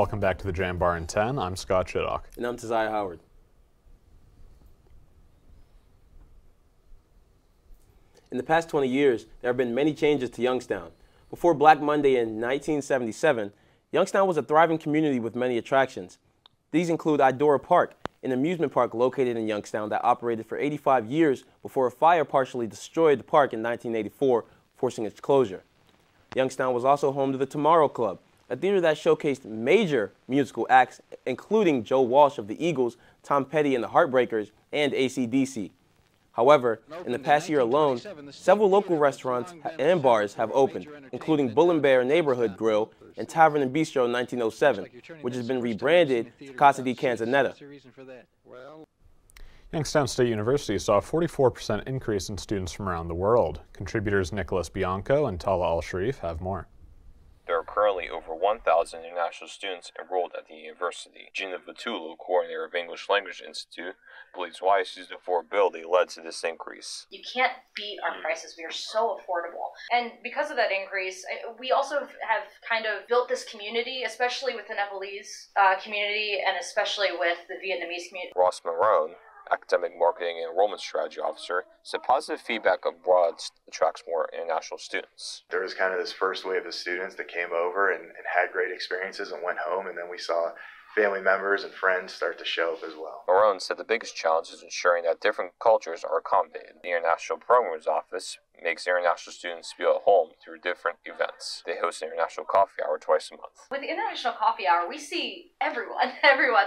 welcome back to the Jambar in 10. I'm Scott Chittock. And I'm Tazaya Howard. In the past 20 years, there have been many changes to Youngstown. Before Black Monday in 1977, Youngstown was a thriving community with many attractions. These include Idora Park, an amusement park located in Youngstown that operated for 85 years before a fire partially destroyed the park in 1984, forcing its closure. Youngstown was also home to the Tomorrow Club, a theater that showcased major musical acts, including Joe Walsh of the Eagles, Tom Petty and the Heartbreakers, and AC/DC. However, in the past year alone, several local restaurants and bars have opened, including Bull and Bear Neighborhood Grill and Tavern and Bistro 1907, which has been rebranded to Casa di Canzonetta. Youngstown State University saw a 44% increase in students from around the world. Contributors Nicholas Bianco and Tala Al-Sharif have more. There are currently over 1,000 international students enrolled at the university. Gina Vitulu, coordinator of English Language Institute, believes YSU's affordability led to this increase. You can't beat our prices. We are so affordable. And because of that increase, we also have kind of built this community, especially with the Nepalese community and especially with the Vietnamese community. Ross Marone, Academic Marketing and Enrollment Strategy Officer, said positive feedback abroad attracts more international students. There was kind of this first wave of students that came over and had great experiences and went home, and then we saw family members and friends start to show up as well. Marone said the biggest challenge is ensuring that different cultures are accommodated. The International Programs Office makes international students feel at home through different events. They host an international coffee hour twice a month. With the International Coffee Hour, we see everyone,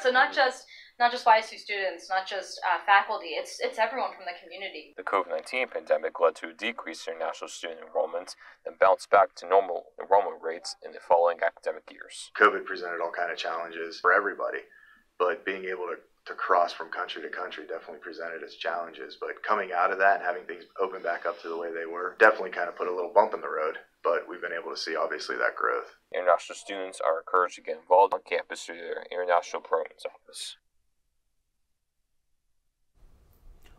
so not just YSU students, not just faculty, it's everyone from the community. The COVID-19 pandemic led to a decrease in international student enrollment, then bounced back to normal enrollment rates in the following academic years. COVID presented all kinds of challenges for everybody, but being able to cross from country to country definitely presented its challenges. But coming out of that and having things open back up to the way they were definitely kind of put a little bump in the road, but we've been able to see obviously that growth. International students are encouraged to get involved on campus through their International Programs Office.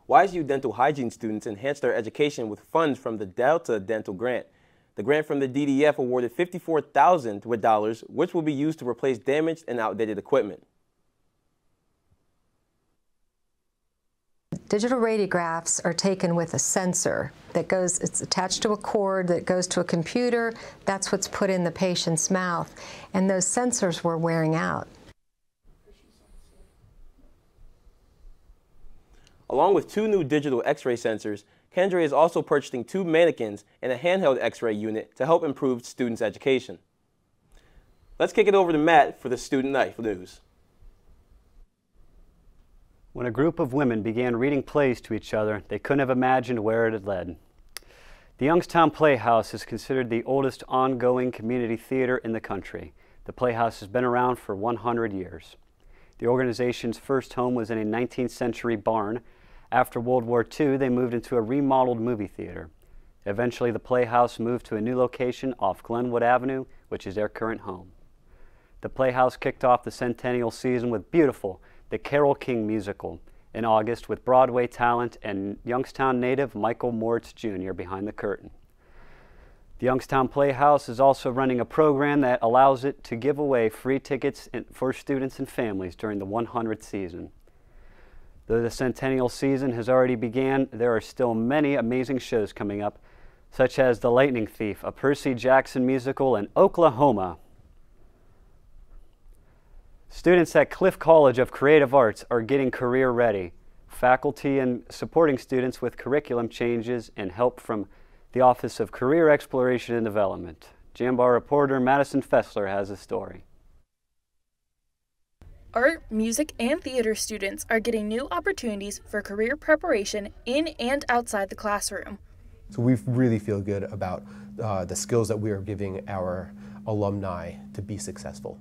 YSU dental hygiene students enhanced their education with funds from the Delta Dental Grant. The grant from the DDF awarded $54,000, which will be used to replace damaged and outdated equipment. Digital radiographs are taken with a sensor that goes, it's attached to a cord that goes to a computer. That's what's put in the patient's mouth. And those sensors were wearing out. Along with 2 new digital x-ray sensors, Kendra is also purchasing 2 mannequins and a handheld x-ray unit to help improve students' education. Let's kick it over to Matt for the Student Life News. When a group of women began reading plays to each other, they couldn't have imagined where it had led. The Youngstown Playhouse is considered the oldest ongoing community theater in the country. The Playhouse has been around for 100 years. The organization's first home was in a 19th century barn. After World War II, they moved into a remodeled movie theater. Eventually, the Playhouse moved to a new location off Glenwood Avenue, which is their current home. The Playhouse kicked off the centennial season with Beautiful, the Carole King musical, in August with Broadway talent and Youngstown native Michael Moritz Jr. behind the curtain. The Youngstown Playhouse is also running a program that allows it to give away free tickets for students and families during the 100th season. Though the centennial season has already began, there are still many amazing shows coming up, such as The Lightning Thief, a Percy Jackson musical in Oklahoma. Students at Cliffe College of Creative Arts are getting career ready. Faculty and supporting students with curriculum changes and help from the Office of Career Exploration and Development. Jambar reporter Madison Fessler has a story. Art, music, and theater students are getting new opportunities for career preparation in and outside the classroom. So we really feel good about the skills that we are giving our alumni to be successful.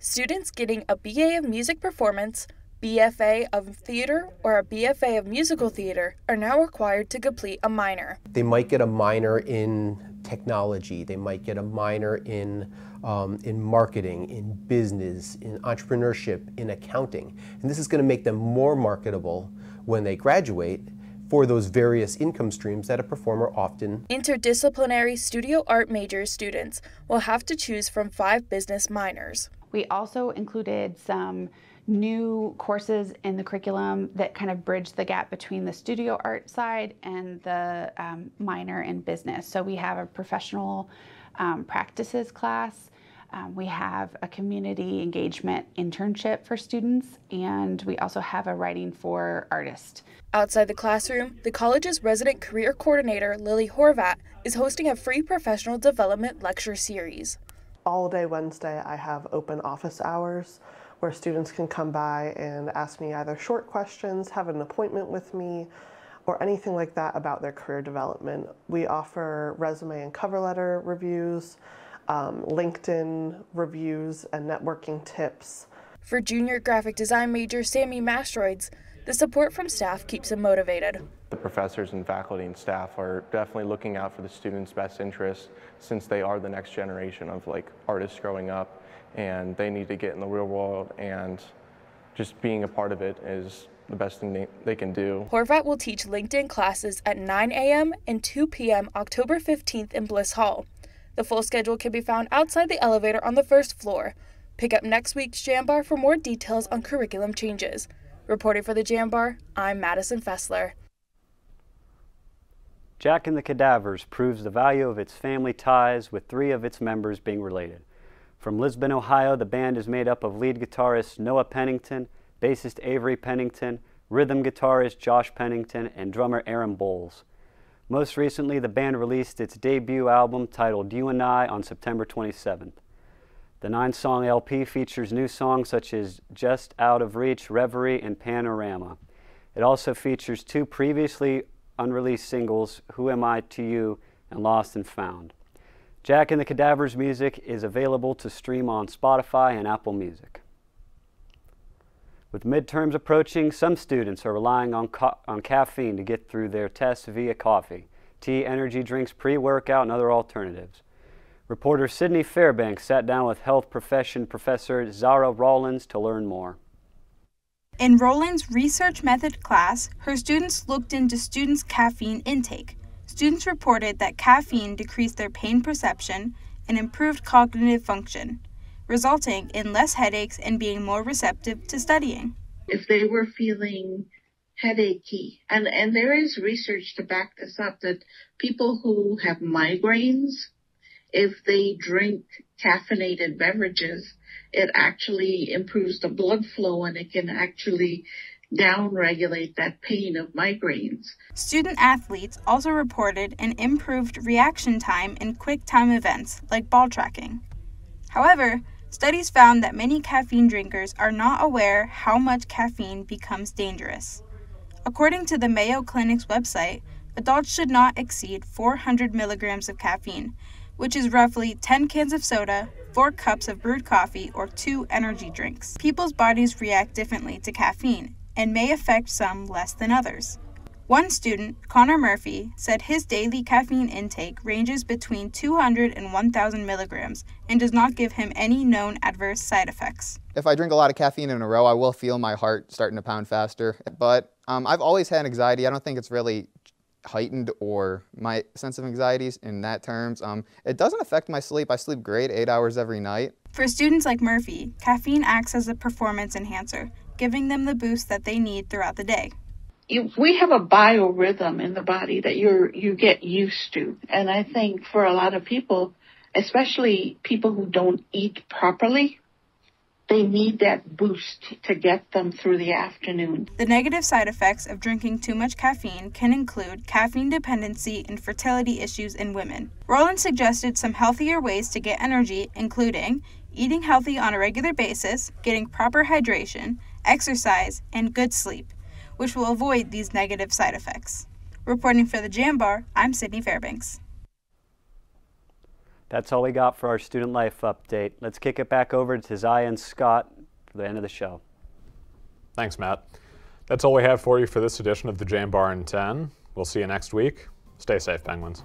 Students getting a BA of Music Performance, BFA of Theater, or a BFA of Musical Theater are now required to complete a minor. They might get a minor in technology, they might get a minor in marketing, in business, in entrepreneurship, in accounting. And this is going to make them more marketable when they graduate for those various income streams that a performer often. Interdisciplinary studio art major students will have to choose from 5 business minors. We also included some new courses in the curriculum that kind of bridge the gap between the studio art side and the minor in business. So we have a professional practices class. We have a community engagement internship for students, and we also have a writing for artists. Outside the classroom, the college's resident career coordinator, Lily Horvat, is hosting a free professional development lecture series. All day Wednesday, I have open office hours where students can come by and ask me either short questions, have an appointment with me, or anything like that about their career development. We offer resume and cover letter reviews, LinkedIn reviews, and networking tips. For junior graphic design major Sammy Mastroids, the support from staff keeps him motivated. The professors and faculty and staff are definitely looking out for the students' best interests, since they are the next generation of artists growing up, and they need to get in the real world, and just being a part of it is the best thing they can do. Horvat will teach LinkedIn classes at 9 a.m. and 2 p.m. October 15th in Bliss Hall. The full schedule can be found outside the elevator on the first floor. Pick up next week's Jambar for more details on curriculum changes. Reporting for the Jambar, I'm Madison Fessler. Jack and the Cadavers proves the value of its family ties, with 3 of its members being related. From Lisbon, Ohio, the band is made up of lead guitarist Noah Pennington, bassist Avery Pennington, rhythm guitarist Josh Pennington, and drummer Aaron Bowles. Most recently, the band released its debut album titled You and I on September 27th. The 9-song LP features new songs such as Just Out of Reach, Reverie, and Panorama. It also features 2 previously unreleased singles, Who Am I to You and Lost and Found. Jack and the Cadavers music is available to stream on Spotify and Apple Music. With midterms approaching, some students are relying on caffeine to get through their tests via coffee, tea, energy drinks, pre-workout, and other alternatives. Reporter Sydney Fairbanks sat down with health profession professor Zara Rollins to learn more. In Rollins' research method class, her students looked into students' caffeine intake. Students reported that caffeine decreased their pain perception and improved cognitive function, resulting in less headaches and being more receptive to studying. If they were feeling headachy, and there is research to back this up, that people who have migraines, if they drink caffeinated beverages, it actually improves the blood flow and it can actually down-regulate that pain of migraines. Student athletes also reported an improved reaction time in quick-time events like ball tracking. However, studies found that many caffeine drinkers are not aware how much caffeine becomes dangerous. According to the Mayo Clinic's website, adults should not exceed 400 milligrams of caffeine, which is roughly 10 cans of soda, 4 cups of brewed coffee, or 2 energy drinks. People's bodies react differently to caffeine and may affect some less than others. One student, Connor Murphy, said his daily caffeine intake ranges between 200 and 1,000 milligrams and does not give him any known adverse side effects. If I drink a lot of caffeine in a row, I will feel my heart starting to pound faster. But I've always had anxiety. I don't think it's really heightened or my sense of anxieties in that terms. It doesn't affect my sleep. I sleep great, 8 hours every night. For students like Murphy, caffeine acts as a performance enhancer, giving them the boost that they need throughout the day. We have a biorhythm in the body that you get used to. And I think for a lot of people, especially people who don't eat properly, they need that boost to get them through the afternoon. The negative side effects of drinking too much caffeine can include caffeine dependency and fertility issues in women. Roland suggested some healthier ways to get energy, including eating healthy on a regular basis, getting proper hydration, exercise, and good sleep, which will avoid these negative side effects. Reporting for the Jambar, I'm Sydney Fairbanks. That's all we got for our student life update. Let's kick it back over to Zaya and Scott for the end of the show. Thanks, Matt. That's all we have for you for this edition of the Jambar in 10. We'll see you next week. Stay safe, Penguins.